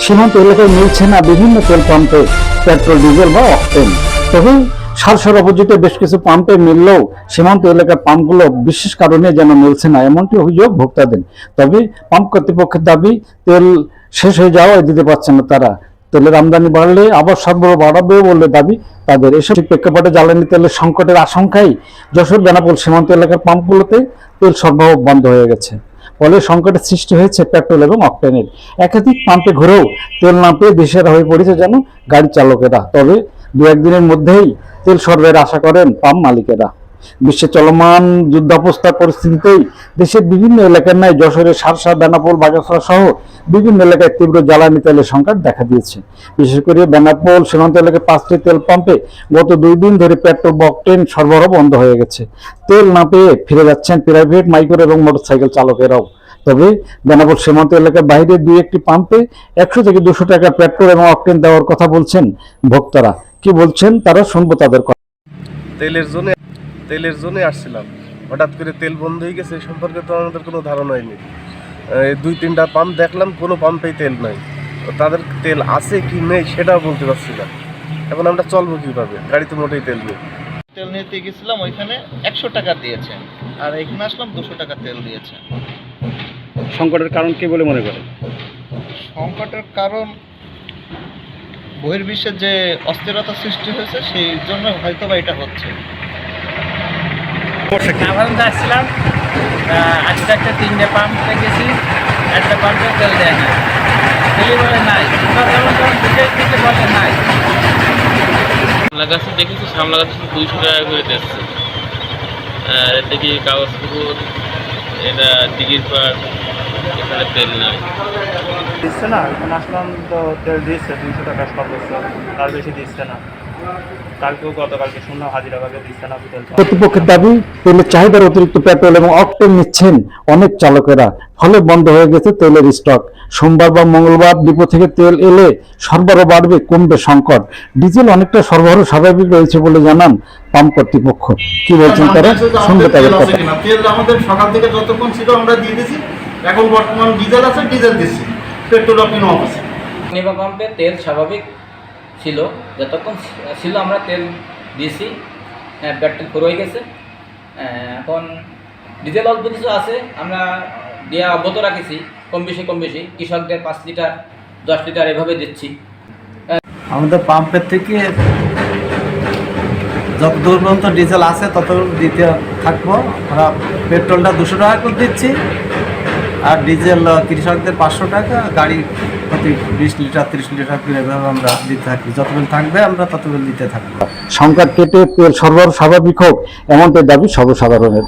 সীমান্ত এলাকায় মিলছে না বিভিন্ন তেল পাম্পে পেট্রোল, ডিজেল বা অকটেন। তবে সারসার অপোজিটে বেশ কিছু পাম্পে মিললেও সীমান্ত এলাকার পাম্পগুলো বিশেষ কারণে যেন মিলছে না, এমনটি অভিযোগ ভোক্তাদের। তবে পাম্প কর্তৃপক্ষের দাবি, তেল শেষ হয়ে যাওয়ায় দিতে পারছে না তারা। তেলের আমদানি বাড়লে আবার সরবরাহ বাড়াবে বলে দাবি তাদের। এসব প্রেক্ষাপটে জ্বালানি তেলের সংকটের আশঙ্কায় যশোর বেনাপোল সীমান্ত এলাকার পাম্পগুলোতে তেল সরবরাহ বন্ধ হয়ে গেছে। ফলে সংকটের সৃষ্টি হয়েছে পেট্রোল এবং অকটেনের। একাধিক পাম্পে ঘুরেও তেল না পেয়ে দিশেহারা হয়ে পড়েছে যেন গাড়ি চালকেরা। তবে দু একদিনের মধ্যেই তেল সরবরাহের আশা করেন পাম্প মালিকেরা। বিশ্বে চলমান যুদ্ধাবস্থার পরিস্থিতিতেই দেশের বিভিন্ন এলাকার ন্যায় যশোরের সারসা, বেনাপোল, বাগাসরা সহ বিভিন্ন এলাকায় তীব্র জ্বালানি তেলের সংকট দেখা দিয়েছে। বিশেষ করে বেনাপোল সীমান্ত এলাকায় 5টি তেল পাম্পে গত 2 দিন ধরে পেট্রোল বা অকটেন সরবরাহ বন্ধ হয়ে গেছে। তেল না পেয়ে ফিরে যাচ্ছেন প্রাইভেট, মাইক্রো এবং মোটরসাইকেল চালকেরাও। তবে বেনাপোল সীমান্ত এলাকার বাইরে 2-1টি পাম্পে 100 থেকে 200 টাকা পেট্রোল এবং অকটেন দেওয়ার কথা বলছেন ভোক্তারা। কি বলছেন তারা, শুনবো তাদের কথা। তেলের জন্য আসছিলাম, হঠাৎ করে তেল বন্ধ হয়ে গেছে, সম্পর্কে তো আমাদের কোনো ধারণাই নেই। 2-3টা পাম্প দেখলাম, কোনো পাম্পেই তেল নাই। তাদের তেল আছে কি নেই সেটাও বলতে পারছি না। এখন আমরা চলবো কিভাবে? গাড়িতে মোটেই তেল নেই। তেল নিতে গেছিলাম, ওইখানে 100 টাকা দিয়েছে, আর এখানে আসলাম 200 টাকা তেল দিয়েছে। সংকটের কারণ কি বলে মনে করেন? সংকটের কারণ বহির্বিশ্বের যে অস্থিরতা সৃষ্টি হয়েছে, সেই জন্য হয়তো বা এটা হচ্ছে। আসছিলাম আজকে একটা 3টে পাম্পে গেছি, একটা পাম্পে তেল দেয় না, তেল বলে নাই, দিতে বলে নাই। সামলা গাছে দেখেছি, সামলা গাছে 200 টাকা করে দিচ্ছে। দেখি কাগজপুকুর, এটা দিঘির পাড়, এখানে তেল নাই, দিচ্ছে না। এখানে আসলাম তো তেল দিচ্ছে 200 টাকা সর্বোচ্চ, তার বেশি দিচ্ছে না। কালকেও গতকালকে শুনলাম হাজিরাবাগে দিচ্ছে না তেল। কর্তৃপক্ষের দাবি, তেলের চাহিদার অতিরিক্ত পেট্রোল এবং অকটেন নিচ্ছেন অনেক চালকেরা, ফলে বন্ধ হয়ে গেছে তেলের স্টক। সোমবার বা মঙ্গলবার ডিপো থেকে তেল এলে সরবরাহ বাড়বে, কমবে সংকট। ডিজেল অনেকটা সরবরাহ স্বাভাবিক রয়েছে বলে জানান পাম্প কর্তৃপক্ষ। কি বলছেন তারা, শুনবে তাদের কথা। তেল আমাদের সকাল থেকে যতক্ষণ ছিল আমরা দিয়ে দিয়েছি, এখন বর্তমান ডিজেল আছে, ডিজেল দিচ্ছি, পেট্রোল অফ আছে। নিবা পাম্পে তেল স্বাভাবিক ছিল, যতক্ষণ ছিল আমরা তেল দিয়েছি, পেট্রোল ফুর হয়ে গেছে। এখন ডিজেল অল্প কিছু আছে, আমরা দেওয়া অব্যাহত রাখেছি, কম বেশি কৃষকদের 5 লিটার 10 লিটার এভাবে দিচ্ছি। আমাদের পাম্পের থেকে যত দূর পর্যন্ত ডিজেল আছে তত দিতে থাকবো। আমরা পেট্রোলটা 200 টাকা করে দিচ্ছি, আর ডিজেল কৃষকদের 500 টাকা, গাড়ি প্রতি 20 লিটার 30 লিটার করে এভাবে আমরা দিতে থাকি। যতবেল থাকবে আমরা ততবেল দিতে থাকবো। সংকট কেটে তেল সরবরাহ স্বাভাবিক হোক, এমনটাই দাবি সর্বসাধারণের।